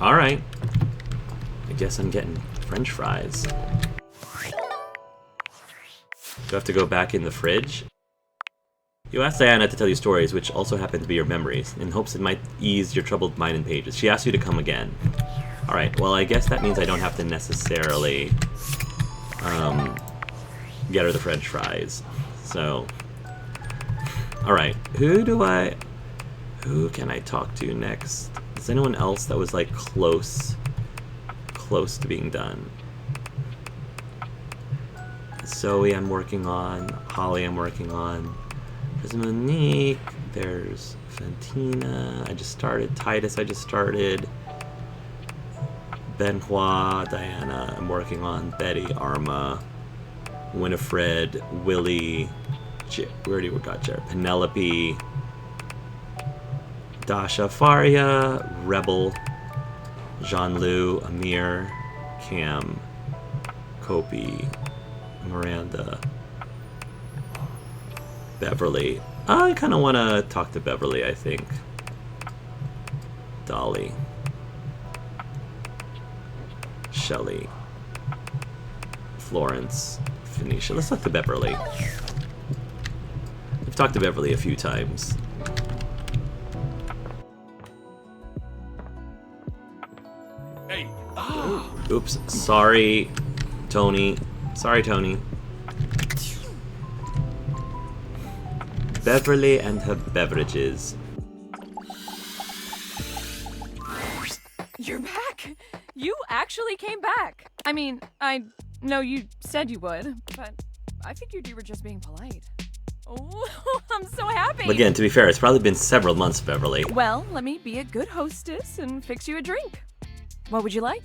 Alright. I guess I'm getting French fries. Do I have to go back in the fridge? You asked Diana to tell you stories, which also happen to be your memories, in hopes it might ease your troubled mind and pages. She asked you to come again. Alright, well I guess that means I don't have to necessarily get her the French fries. So, alright, who can I talk to next? Is anyone else that was like close to being done? Zoey I'm working on, Holly I'm working on, there's Monique, there's Fantina, I just started, Titus I just started, Benoit, Diana I'm working on, Betty, Arma, Winifred, Willie, we already got Jared, Penelope, Dasha, Faria, Rebel, Jean-Lou, Amir, Cam, Kopi, Miranda, Beverly. I kind of want to talk to Beverly, I think. Dolly. Shelly. Florence. Phoenicia. Let's talk to Beverly. We've talked to Beverly a few times. Hey. Oops. Sorry, Tony. Sorry, Tony. Beverly and her beverages. You're back! You actually came back! I mean, I know you said you would, but I figured you were just being polite. Oh, I'm so happy! Again, to be fair, it's probably been several months, Beverly. Well, let me be a good hostess and fix you a drink. What would you like?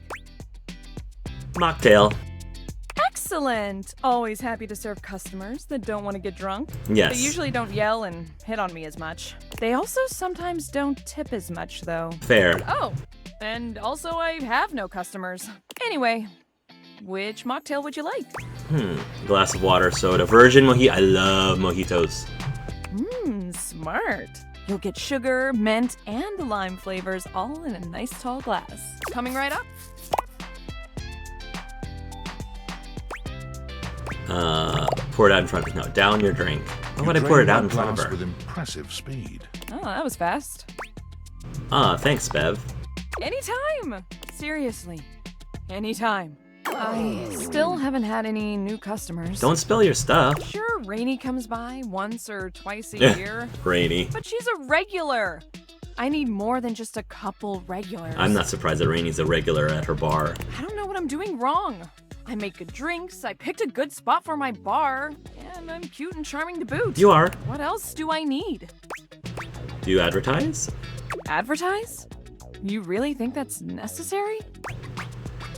Mocktail. Excellent! Always happy to serve customers that don't want to get drunk. Yes. They usually don't yell and hit on me as much. They also sometimes don't tip as much, though. Fair. Oh, and also I have no customers. Anyway, which mocktail would you like? Glass of water, soda. Virgin mojito. I love mojitos. Smart. You'll get sugar, mint, and lime flavors all in a nice tall glass. Coming right up. Pour it out in front of her. No, down your drink. Why would I pour it out in front of her? With impressive speed. Oh, that was fast. Thanks, Bev. Anytime! Seriously. Anytime. I still haven't had any new customers. Don't spill your stuff. Sure, Rainey comes by once or twice a year. Rainy. But she's a regular. I need more than just a couple regulars. I'm not surprised that Rainy's a regular at her bar. I don't know what I'm doing wrong. I make good drinks, I picked a good spot for my bar, and I'm cute and charming to boot. You are. What else do I need? Do you advertise? Advertise? You really think that's necessary?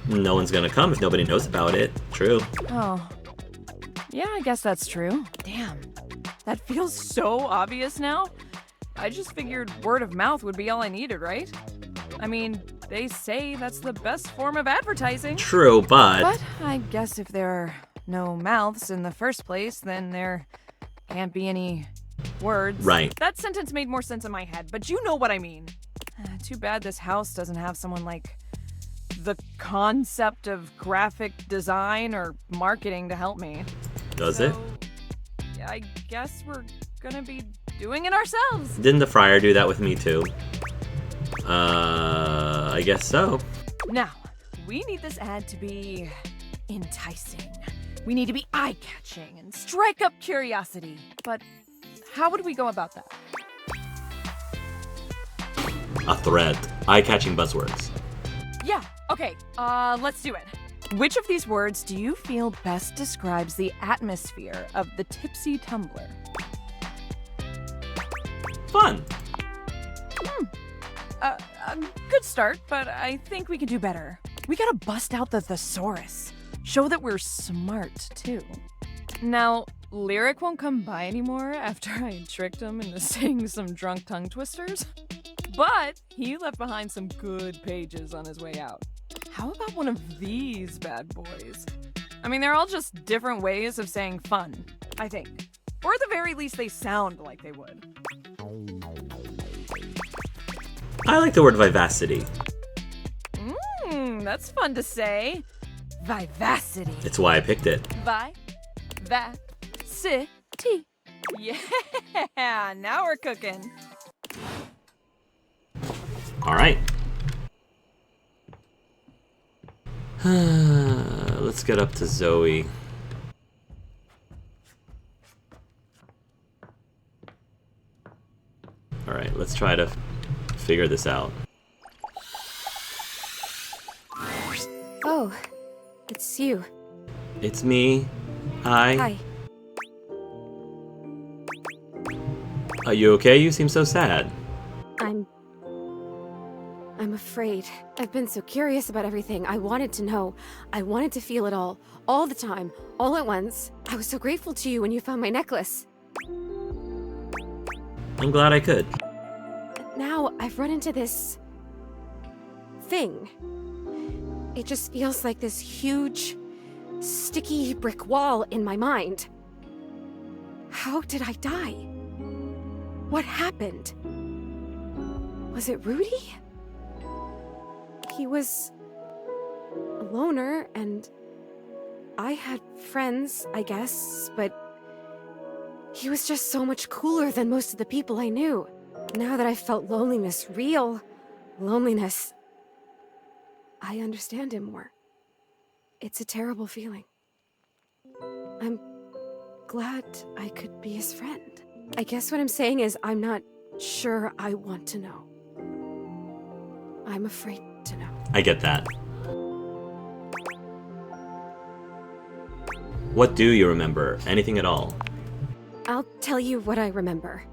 No one's gonna come if nobody knows about it. True. Oh. Yeah, I guess that's true. Damn. That feels so obvious now. I just figured word of mouth would be all I needed, right? I mean, they say that's the best form of advertising. True, but... But I guess if there are no mouths in the first place, then there can't be any words. Right. That sentence made more sense in my head, but you know what I mean. Too bad this house doesn't have someone like the concept of graphic design or marketing to help me. Does it? Yeah, I guess we're gonna be doing it ourselves. Didn't the friar do that with me too? I guess so. Now, we need this ad to be enticing. We need to be eye-catching and strike up curiosity. But how would we go about that? A thread. Eye-catching buzzwords. Yeah, okay, let's do it. Which of these words do you feel best describes the atmosphere of the tipsy tumbler? Fun. Good start, but I think we can do better. We gotta bust out the thesaurus. Show that we're smart, too. Now, Lyric won't come by anymore after I tricked him into saying some drunk tongue twisters. But he left behind some good pages on his way out. How about one of these bad boys? I mean, they're all just different ways of saying fun, I think. Or at the very least, they sound like they would. I like the word vivacity. That's fun to say. Vivacity. It's why I picked it. Vivacity. Yeah, now we're cooking. All right. Let's get up to Zoey. All right, let's try to figure this out. Oh, it's you. It's me. Hi. Hi. Are you okay? You seem so sad. I'm afraid. I've been so curious about everything. I wanted to know. I wanted to feel it all the time, all at once. I was so grateful to you when you found my necklace. I'm glad I could. Now I've run into this thing. It just feels like this huge, sticky brick wall in my mind. How did I die? What happened? Was it Rudy? He was a loner, and I had friends, I guess, but he was just so much cooler than most of the people I knew. Now that I felt loneliness, real loneliness, I understand him more. It's a terrible feeling. I'm glad I could be his friend. I guess what I'm saying is I'm not sure I want to know. I'm afraid to know. I get that. What do you remember? Anything at all? I'll tell you what I remember.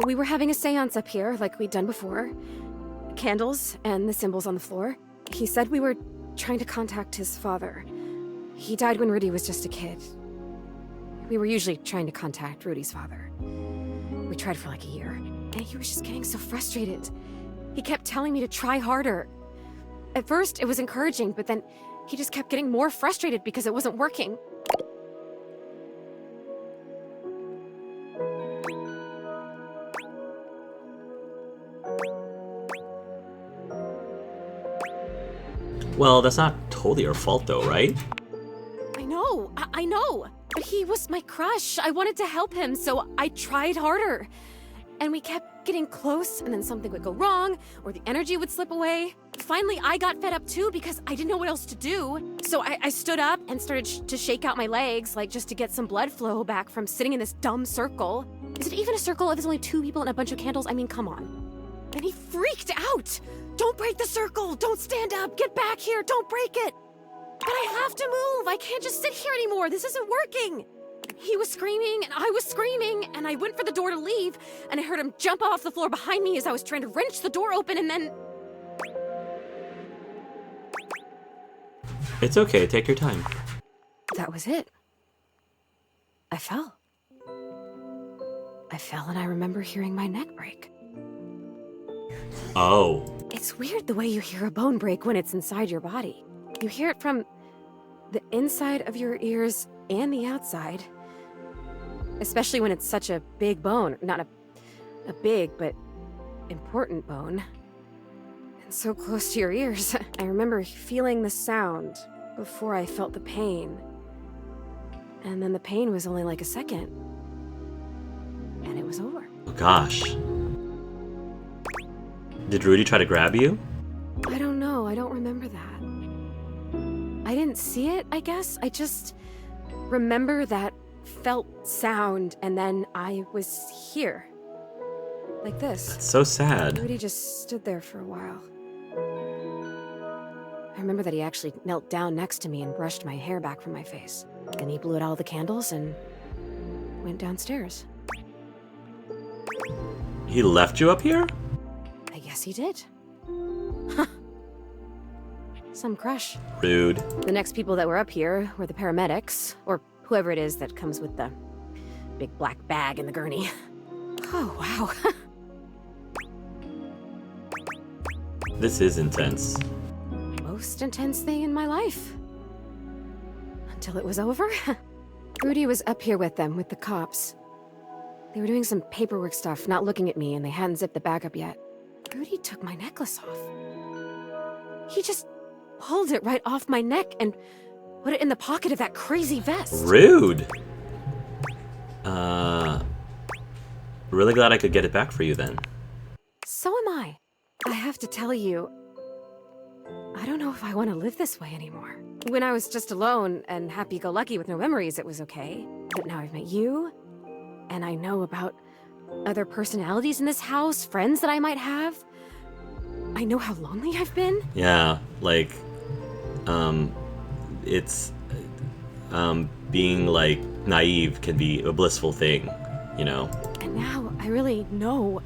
We were having a seance up here, like we'd done before. Candles and the symbols on the floor. He said we were trying to contact his father. He died when Rudy was just a kid. We were usually trying to contact Rudy's father. We tried for like a year, and he was just getting so frustrated. He kept telling me to try harder. At first, it was encouraging, but then he just kept getting more frustrated because it wasn't working. Well, that's not totally your fault though, right? I know. But he was my crush. I wanted to help him, so I tried harder. And we kept getting close, and then something would go wrong, or the energy would slip away. Finally, I got fed up too because I didn't know what else to do. So I stood up and started to shake out my legs, like just to get some blood flow back from sitting in this dumb circle. Is it even a circle if there's only 2 people and a bunch of candles? I mean, come on. And he freaked out. Don't break the circle. Don't stand up. Get back here. Don't break it. But I have to move. I can't just sit here anymore. This isn't working. He was screaming, and I was screaming, and I went for the door to leave, and I heard him jump off the floor behind me as I was trying to wrench the door open, and then... It's okay, take your time. That was it. I fell. I fell, and I remember hearing my neck break. Oh. It's weird the way you hear a bone break when it's inside your body. You hear it from the inside of your ears and the outside. Especially when it's such a big bone. Not a big, but important bone. And so close to your ears. I remember feeling the sound before I felt the pain. And then the pain was only like a second. And it was over. Oh gosh. Did Rudy try to grab you? I don't know. I don't remember that. I didn't see it, I guess. I just remember that felt sound, and then I was here. Like this. That's so sad. Rudy just stood there for a while. I remember that he actually knelt down next to me and brushed my hair back from my face. Then he blew out all the candles and went downstairs. He left you up here? I guess he did. Huh. Some crush. Rude. The next people that were up here were the paramedics, or whoever it is that comes with the big black bag and the gurney. Oh, wow. This is intense. Most intense thing in my life. Until it was over. Rudy was up here with them, with the cops. They were doing some paperwork stuff, not looking at me, and they hadn't zipped the bag up yet. Rudy took my necklace off. He just pulled it right off my neck and put it in the pocket of that crazy vest. Rude. Really glad I could get it back for you then. So am I. I have to tell you, I don't know if I want to live this way anymore. When I was just alone and happy-go-lucky with no memories, it was okay. But now I've met you, and I know about other personalities in this house, friends that I might have. I know how lonely I've been. Yeah, like, it's, being, like, naive can be a blissful thing, you know? And now I really know,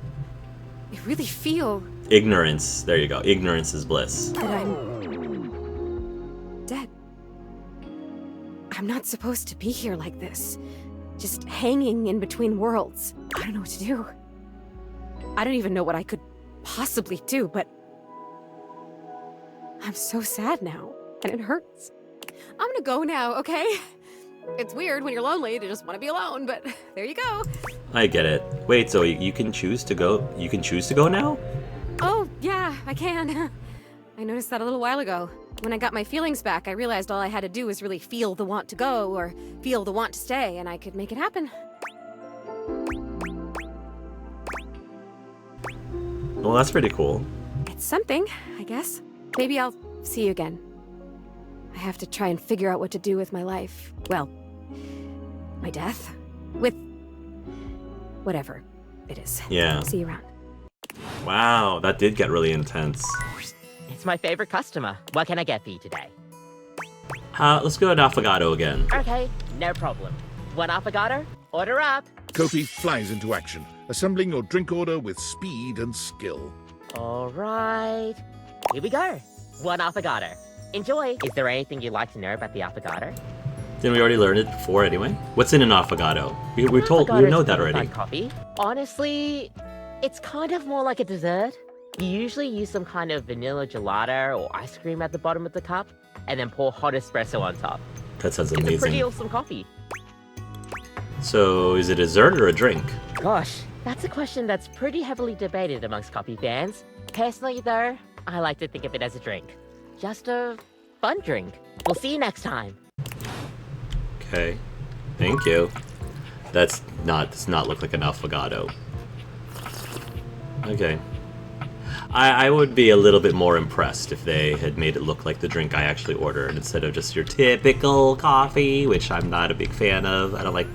I really feel Ignorance, there you go. Ignorance is bliss. that I'm dead. I'm not supposed to be here like this, just hanging in between worlds. I don't know what to do. I don't even know what I could possibly do, but I'm so sad now, and it hurts. I'm gonna go now, okay? It's weird when you're lonely to just want to be alone, but there you go. I get it. Wait, so you can choose to go? You can choose to go now? Oh, yeah, I can. I noticed that a little while ago. When I got my feelings back, I realized all I had to do was really feel the want to go or feel the want to stay, and I could make it happen. Well, that's pretty cool. It's something, I guess. Maybe I'll see you again. I have to try and figure out what to do with my life. Well, my death. With whatever it is. Yeah. See you around. Wow, that did get really intense. It's my favorite customer. What can I get for you today? Let's go to Affogato again. Okay, no problem. One affogato? Order up. Kofi flies into action, assembling your drink order with speed and skill. All right. Here we go. One affogato. Enjoy. Is there anything you'd like to know about the affogato? Didn't we already learn it before anyway? What's in an affogato? We know that already. Coffee. Honestly, it's kind of more like a dessert. You usually use some kind of vanilla gelato or ice cream at the bottom of the cup, and then pour hot espresso on top. That sounds It's a pretty amazing. awesome coffee. So, is it a dessert or a drink? Gosh, that's a question that's pretty heavily debated amongst coffee fans. Personally, though, I like to think of it as a drink. Just a fun drink. We'll see you next time. Okay. Thank you. Does not look like an affogato. Okay. I would be a little bit more impressed if they had made it look like the drink I actually ordered instead of just your typical coffee, which I'm not a big fan of. I don't like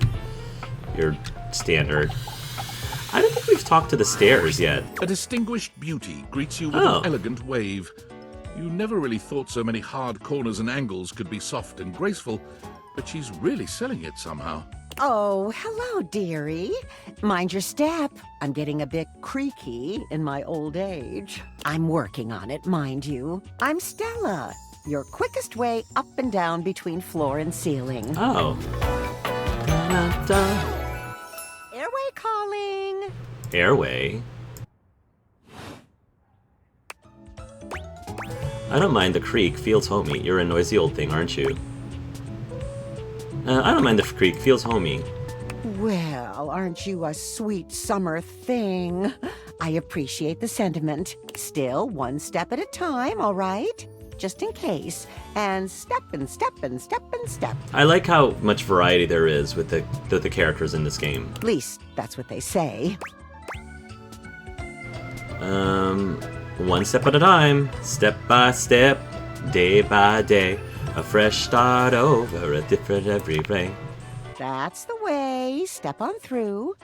your standard. I don't think we've talked to the stairs yet. A distinguished beauty greets you with Oh. an elegant wave. You never really thought so many hard corners and angles could be soft and graceful, but she's really selling it somehow. Oh, hello, dearie. Mind your step. I'm getting a bit creaky in my old age. I'm working on it, mind you. I'm Stella, your quickest way up and down between floor and ceiling. Oh. Da-da-da. Airway calling. Airway. I don't mind the creak. Feels homey. You're a noisy old thing, aren't you? I don't mind the creak. Feels homey. Well, aren't you a sweet summer thing? I appreciate the sentiment. Still, one step at a time, all right? Just in case. And step and step and step and step. I like how much variety there is with the characters in this game. At least, that's what they say. One step at a time, step by step, day by day, a fresh start over, a different every day. That's the way. Step on through.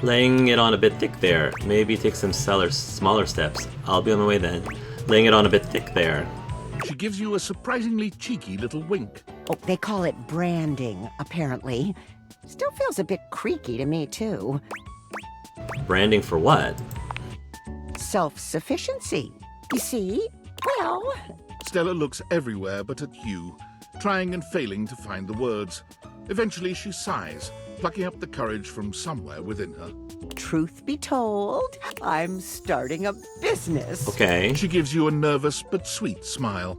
Laying it on a bit thick there. Maybe take some smaller steps. I'll be on my way then. Laying it on a bit thick there. She gives you a surprisingly cheeky little wink. Oh, they call it branding, apparently. Still feels a bit creaky to me, too. Branding for what? Self-sufficiency. You see? Well, Stella looks everywhere but at you, trying and failing to find the words. Eventually she sighs, plucking up the courage from somewhere within her. truth be told, I'm starting a business. Okay. She gives you a nervous but sweet smile.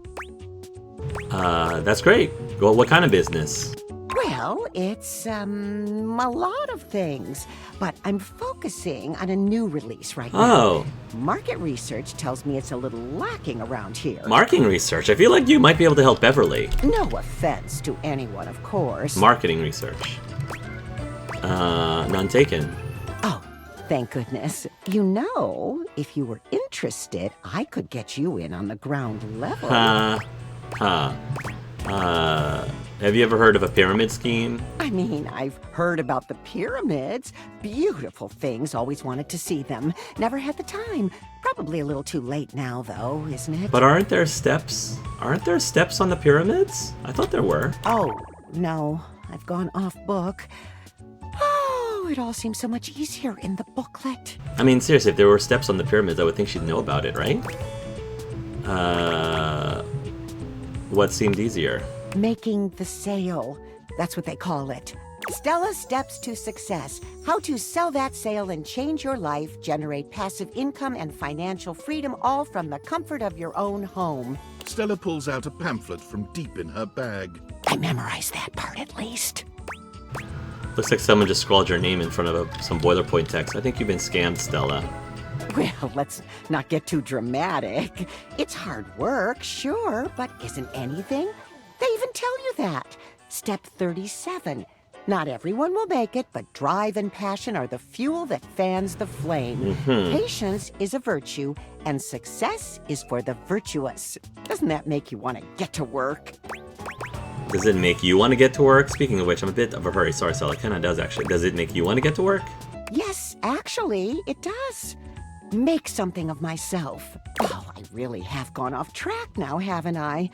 That's great. Well, what kind of business? Well, it's, a lot of things. But I'm focusing on a new release right now. Oh, Market research tells me it's a little lacking around here. marketing research. I feel like you might be able to help Beverly. No offense to anyone, of course. Marketing research. None taken. Oh, thank goodness. You know, if you were interested, I could get you in on the ground level. Have you ever heard of a pyramid scheme? I mean, I've heard about the pyramids. Beautiful things, always wanted to see them. Never had the time. Probably a little too late now, though, isn't it? But aren't there steps? Aren't there steps on the pyramids? I thought there were. Oh, no. I've gone off book. Oh, it all seems so much easier in the booklet. I mean, seriously, if there were steps on the pyramids, I would think she'd know about it, right? What seemed easier? Making the sale. That's what they call it. Stella's Steps to Success. How to sell that sale and change your life, generate passive income and financial freedom, all from the comfort of your own home. Stella pulls out a pamphlet from deep in her bag. I memorized that part at least. Looks like someone just scrawled your name in front of some boilerplate text. I think you've been scammed, Stella. Well, let's not get too dramatic. It's hard work, sure, but isn't anything? They even tell you that. Step 37. Not everyone will make it, but drive and passion are the fuel that fans the flame. Patience is a virtue, and success is for the virtuous. Doesn't that make you want to get to work? Does it make you want to get to work? Speaking of which, I'm a bit of a hurry. Sorry, Stella. It kind of does, actually. Does it make you want to get to work? Yes, actually, it does. Make something of myself. Oh, I really have gone off track now, haven't I?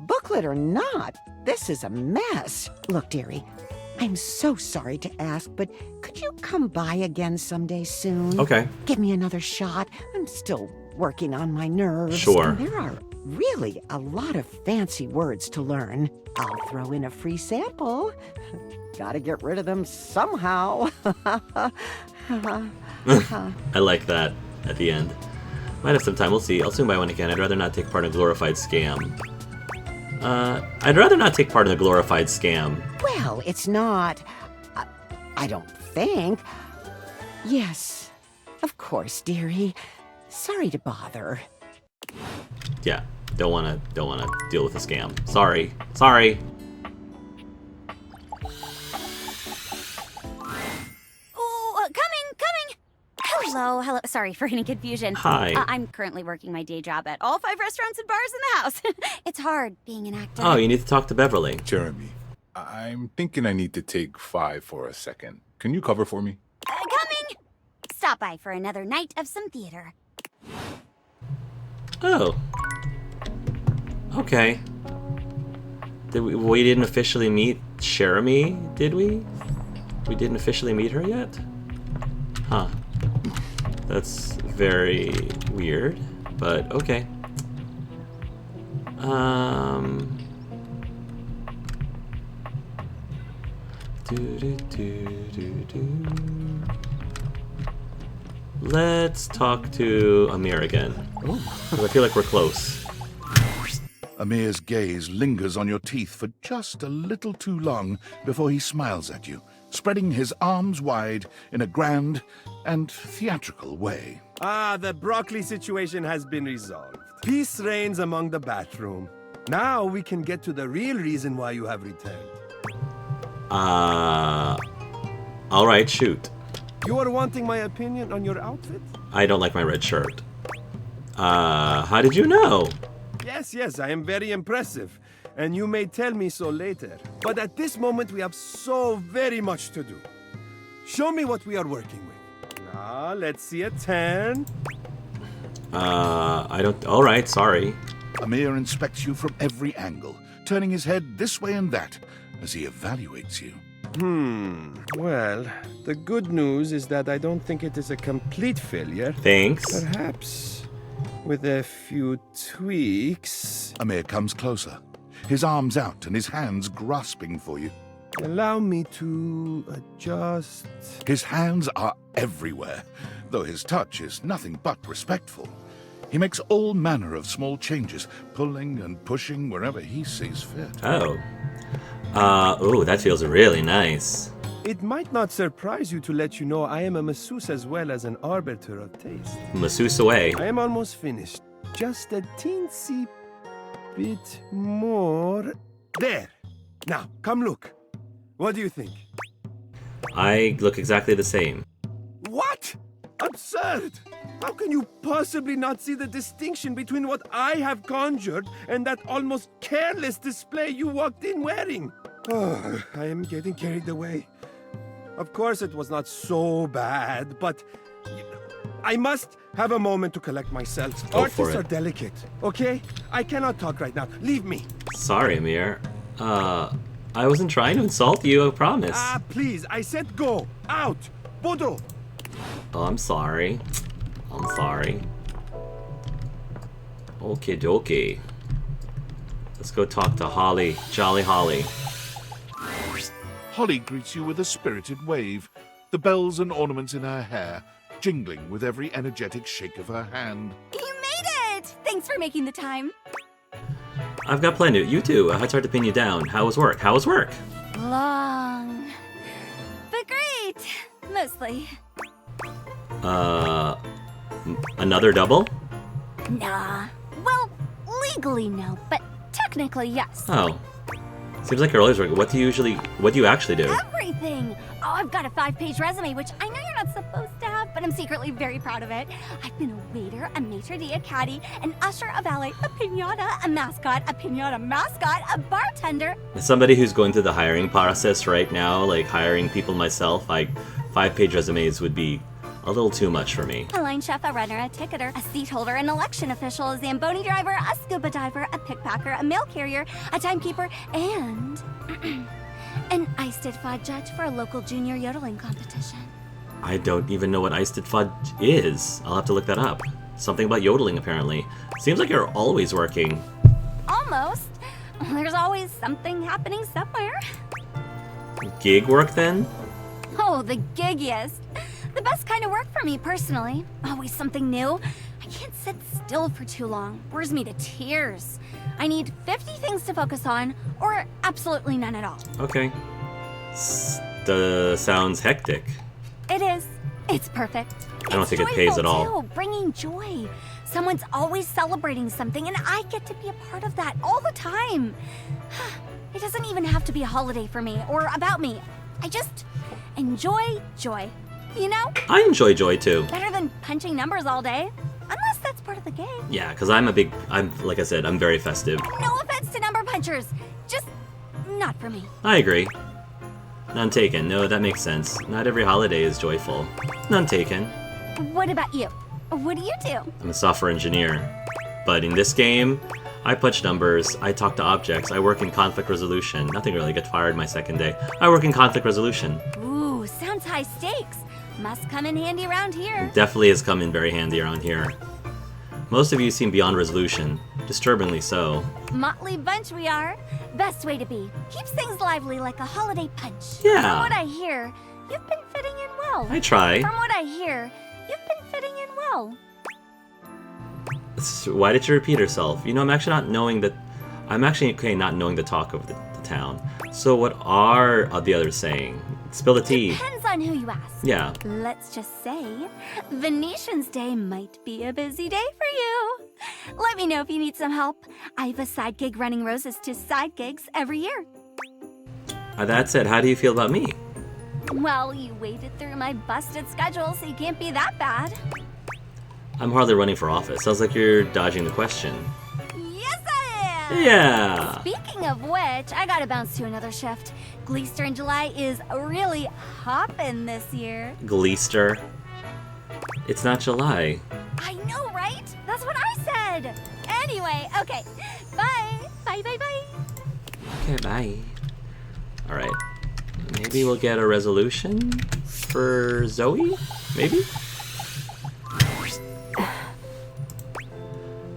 Booklet or not, this is a mess. Look, dearie, I'm so sorry to ask, but could you come by again someday soon? Okay. Give me another shot. I'm still working on my nerves. Sure. And there are really a lot of fancy words to learn. I'll throw in a free sample. Gotta get rid of them somehow. I like that at the end. Might have some time, we'll see. I'll soon buy one again. I'd rather not take part in a glorified scam. I'd rather not take part in a glorified scam. Well, it's not. I don't think. Yes, of course, dearie. Sorry to bother. Yeah, don't wanna deal with a scam. Sorry. Sorry. Oh, coming! Hello. Sorry for any confusion. Hi. I'm currently working my day job at all 5 restaurants and bars in the house. It's hard being an actor. Oh, you need to talk to Beverly. Jeremy, I'm thinking I need to take 5 for a second. Can you cover for me? Coming! Stop by for another night of some theater. Oh. Okay. We didn't officially meet Jeremy, did we? We didn't officially meet her yet? Huh. That's very weird, but okay. Let's talk to Amir again. 'Cause I feel like we're close. Amir's gaze lingers on your teeth for just a little too long before he smiles at you, spreading his arms wide in a grand and theatrical way. Ah, the broccoli situation has been resolved. Peace reigns among the bathroom. Now we can get to the real reason why you have returned. Alright, shoot. You are wanting my opinion on your outfit? I don't like my red shirt. How did you know? Yes, I am very impressive. And you may tell me so later. But at this moment, we have so very much to do. Show me what we are working with. Now, let's see a 10. I don't... Alright, sorry. Amir inspects you from every angle, turning his head this way and that as he evaluates you. Well, the good news is that I don't think it is a complete failure. Thanks. Perhaps with a few tweaks. Amir comes closer, his arms out and his hands grasping for you. Allow me to adjust. His hands are everywhere, though his touch is nothing but respectful. He makes all manner of small changes, pulling and pushing wherever he sees fit. Oh. Ooh, that feels really nice. It might not surprise you to let you know I am a masseuse as well as an arbiter of taste. Masseuse away. I am almost finished. Just a teensy bit more. There. Now, come look. What do you think? I look exactly the same. What? Absurd! How can you possibly not see the distinction between what I have conjured and that almost careless display you walked in wearing? Oh, I am getting carried away. Of course, it was not so bad, but I must have a moment to collect myself. Go for Artists it. are delicate, okay? I cannot talk right now. Leave me. Sorry, Amir. I wasn't trying to insult you, I promise. Ah, please. I said go. Out. Bodo. Oh, I'm sorry. I'm sorry. Okie dokie. Let's go talk to Holly. Jolly Holly. Holly greets you with a spirited wave, the bells and ornaments in her hair jingling with every energetic shake of her hand. You made it! Thanks for making the time. I've got plenty. You too. It's hard to pin you down. How was work? How was work? Long. But great. Mostly. Another double? Nah. Well, legally no, but technically yes. Oh. Seems like you're always working. What do you actually do? Everything! Oh, I've got a 5-page resume, which I know you're not supposed to have, but I'm secretly very proud of it. I've been a waiter, a maitre d', a caddy, an usher, a valet, a piñata, a mascot, a bartender. As somebody who's going through the hiring process right now, like hiring people myself, 5-page resumes would be a little too much for me. A line chef, a runner, a ticketer, a seat holder, an election official, a Zamboni driver, a scuba diver, a pickpacker, a mail carrier, a timekeeper, and an iced fudge judge for a local junior yodeling competition. I don't even know what iced fudge is. I'll have to look that up. Something about yodeling, apparently. Seems like you're always working. Almost. There's always something happening somewhere. Gig work, then? Oh, the giggiest. The best kind of work for me, personally. Always something new. I can't sit still for too long. Bores me to tears. I need 50 things to focus on, or absolutely none at all. Okay. Sounds hectic. It is. It's perfect. I don't think it pays at all. Too, bringing joy. Someone's always celebrating something, and I get to be a part of that all the time. It doesn't even have to be a holiday for me, or about me. I just enjoy joy. You know? I enjoy joy too. Better than punching numbers all day. Unless that's part of the game. Yeah, because like I said, I'm very festive. No offense to number punchers. Just not for me. I agree. None taken. No, that makes sense. Not every holiday is joyful. None taken. What about you? What do you do? I'm a software engineer. But in this game, I punch numbers, I talk to objects, I work in conflict resolution. Nothing really gets fired my second day. I work in conflict resolution. Ooh, sounds high stakes. Must come in handy around here. Definitely has come in very handy around here. Most of you seem beyond resolution. Disturbingly so. Motley bunch we are. Best way to be. Keeps things lively like a holiday punch. Yeah. From what I hear, you've been fitting in well. I try. From what I hear, you've been fitting in well. Why did you repeat herself? You know, I'm actually okay not knowing the talk of the town. So what are the others saying? Spill the tea. Depends on who you ask. Yeah. Let's just say, Venetian's Day might be a busy day for you. Let me know if you need some help. I have a side gig running roses to side gigs every year. That said, how do you feel about me? Well, you waded through my busted schedule, so you can't be that bad. I'm hardly running for office. Sounds like you're dodging the question. Yes, I am! Yeah! Speaking of which, I gotta bounce to another shift. Gleester in July is really hoppin' this year. Gleester? It's not July. I know, right? That's what I said! Anyway, okay. Bye! Bye, bye, bye! Okay, bye. Alright. Maybe we'll get a resolution for Zoey? Maybe?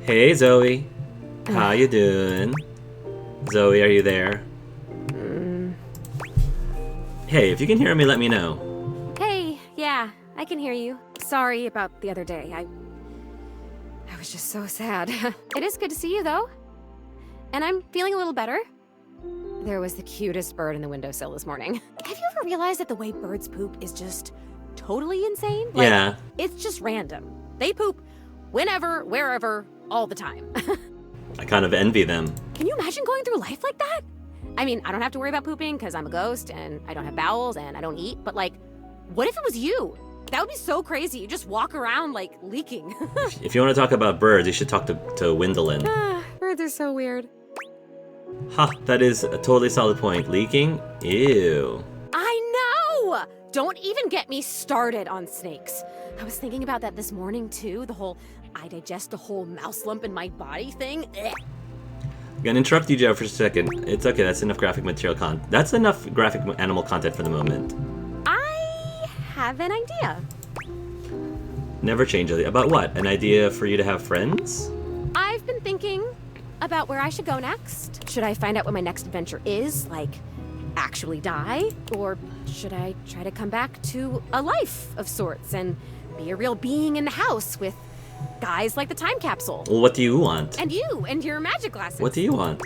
Hey, Zoey. How you doing? Zoey, are you there? Hey, if you can hear me, let me know. Hey, yeah, I can hear you. Sorry about the other day. I was just so sad. It is good to see you, though. And I'm feeling a little better. There was the cutest bird in the windowsill this morning. Have you ever realized that the way birds poop is just totally insane? Like, Yeah. It's just random. They poop whenever, wherever, all the time. I kind of envy them. Can you imagine going through life like that? I mean, I don't have to worry about pooping because I'm a ghost and I don't have bowels and I don't eat, but like, what if it was you? That would be so crazy. You just walk around like leaking. If you want to talk about birds, you should talk to Windolin. Birds are so weird. Ha, that is a totally solid point. Leaking? Ew. I know! Don't even get me started on snakes. I was thinking about that this morning too, the whole I digest a whole mouse lump in my body thing. Ugh. I'm gonna interrupt you, Joe, for a second. It's okay, that's enough graphic material That's enough graphic animal content for the moment. I have an idea. Never change it. About what? An idea for you to have friends? I've been thinking about where I should go next. Should I find out what my next adventure is? Like, actually die? Or should I try to come back to a life of sorts and be a real being in the house with guys like the time capsule? Well, what do you want? And you, and your magic glasses. What do you want?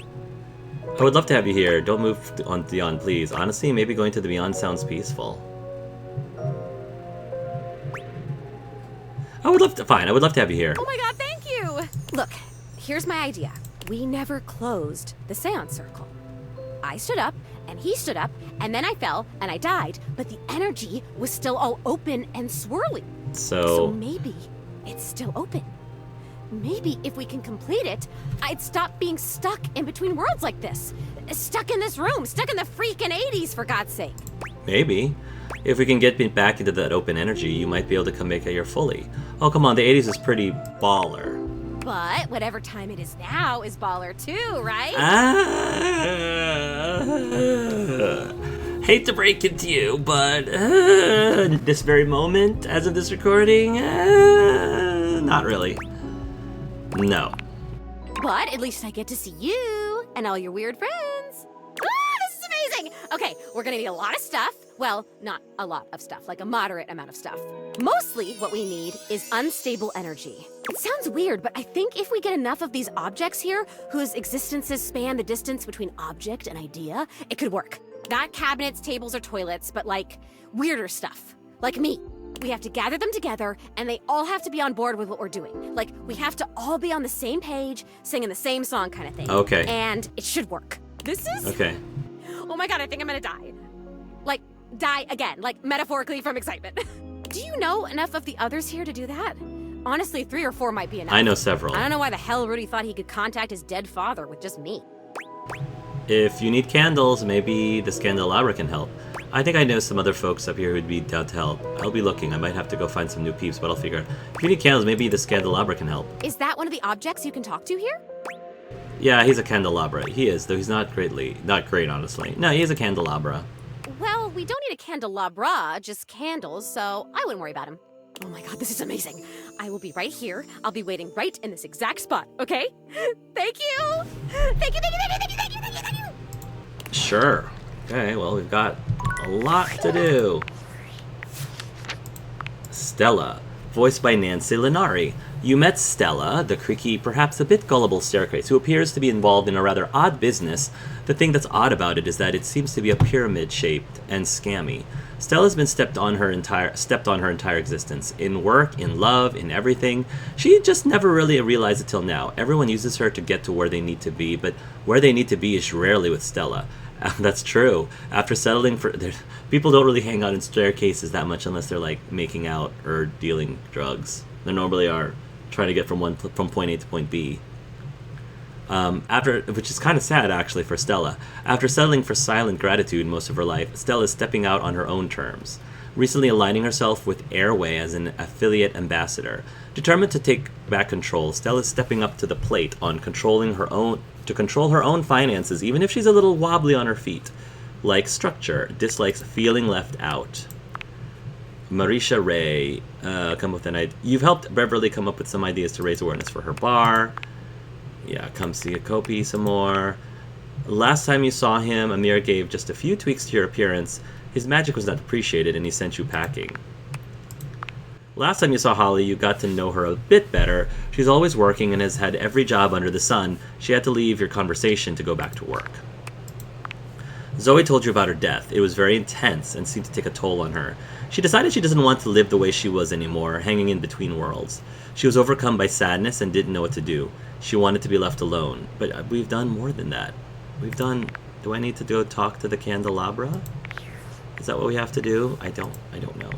I would love to have you here. Don't move on beyond, please. Honestly, maybe going to the beyond sounds peaceful. I would love to have you here. Oh my god, thank you! Look, here's my idea. We never closed the seance circle. I stood up, and he stood up, and then I fell, and I died, but the energy was still all open and swirly. So maybe it's still open. Maybe if we can complete it, I'd stop being stuck in between worlds like this. Stuck in this room, stuck in the freaking 80s, for God's sake. Maybe. If we can get back into that open energy, you might be able to come make it here fully. Oh, come on, the 80s is pretty baller. But whatever time it is now is baller too, right? Hate to break it to you, but this very moment, as of this recording, not really. No. But at least I get to see you and all your weird friends. This is amazing! Okay, we're gonna need a lot of stuff. Well, not a lot of stuff, like a moderate amount of stuff. Mostly what we need is unstable energy. It sounds weird, but I think if we get enough of these objects here, whose existences span the distance between object and idea, it could work. Not cabinets, tables, or toilets, but like weirder stuff. Like me. We have to gather them together, and they all have to be on board with what we're doing. Like, we have to all be on the same page, singing the same song kind of thing. Okay. And it should work. This is... Okay. Oh my god, I think I'm gonna die. Like, die again, like metaphorically from excitement. Do you know enough of the others here to do that? Honestly, 3 or 4 might be enough. I know several. I don't know why the hell Rudy thought he could contact his dead father with just me. If you need candles, maybe the Scandelabra can help. I think I know some other folks up here who'd be down to help. I'll be looking. I might have to go find some new peeps, but I'll figure out. If you need candles, maybe the Scandelabra can help. Is that one of the objects you can talk to here? Yeah, he's a candelabra. He is, though he's not great, honestly. No, he is a candelabra. Well, we don't need a candelabra, just candles, so I wouldn't worry about him. Oh my god, this is amazing. I will be right here. I'll be waiting right in this exact spot, okay? Thank you! Thank you, thank you, thank you, thank you, thank you, thank you, thank you! Sure. Okay, well, we've got a lot to do. Stella, voiced by Nancy Linari. You met Stella, the creaky, perhaps a bit gullible staircase, who appears to be involved in a rather odd business. The thing that's odd about it is that it seems to be a pyramid-shaped and scammy. Stella's been stepped on her entire existence. In work, in love, in everything. She just never really realized it till now. Everyone uses her to get to where they need to be, but where they need to be is rarely with Stella. That's true. After settling for... People don't really hang out in staircases that much unless they're, like, making out or dealing drugs. They normally are trying to get from point A to point B. Which is kind of sad, actually, for Stella. After settling for silent gratitude most of her life, Stella is stepping out on her own terms, recently aligning herself with Airway as an affiliate ambassador. Determined to take back control, Stella is stepping up to the plate on control her own finances, even if she's a little wobbly on her feet. Likes structure, dislikes feeling left out. Marisha Ray, come with an idea. You've helped Beverly come up with some ideas to raise awareness for her bar. Yeah, come see a Kopi some more. Last time you saw him, Amir gave just a few tweaks to your appearance. His magic was not appreciated, and he sent you packing. Last time you saw Holly, you got to know her a bit better. She's always working and has had every job under the sun. She had to leave your conversation to go back to work. Zoey told you about her death. It was very intense and seemed to take a toll on her. She decided she doesn't want to live the way she was anymore, hanging in between worlds. She was overcome by sadness and didn't know what to do. She wanted to be left alone. But we've done more than that. We've done... Do I need to go talk to the candelabra? Is that what we have to do? I don't know.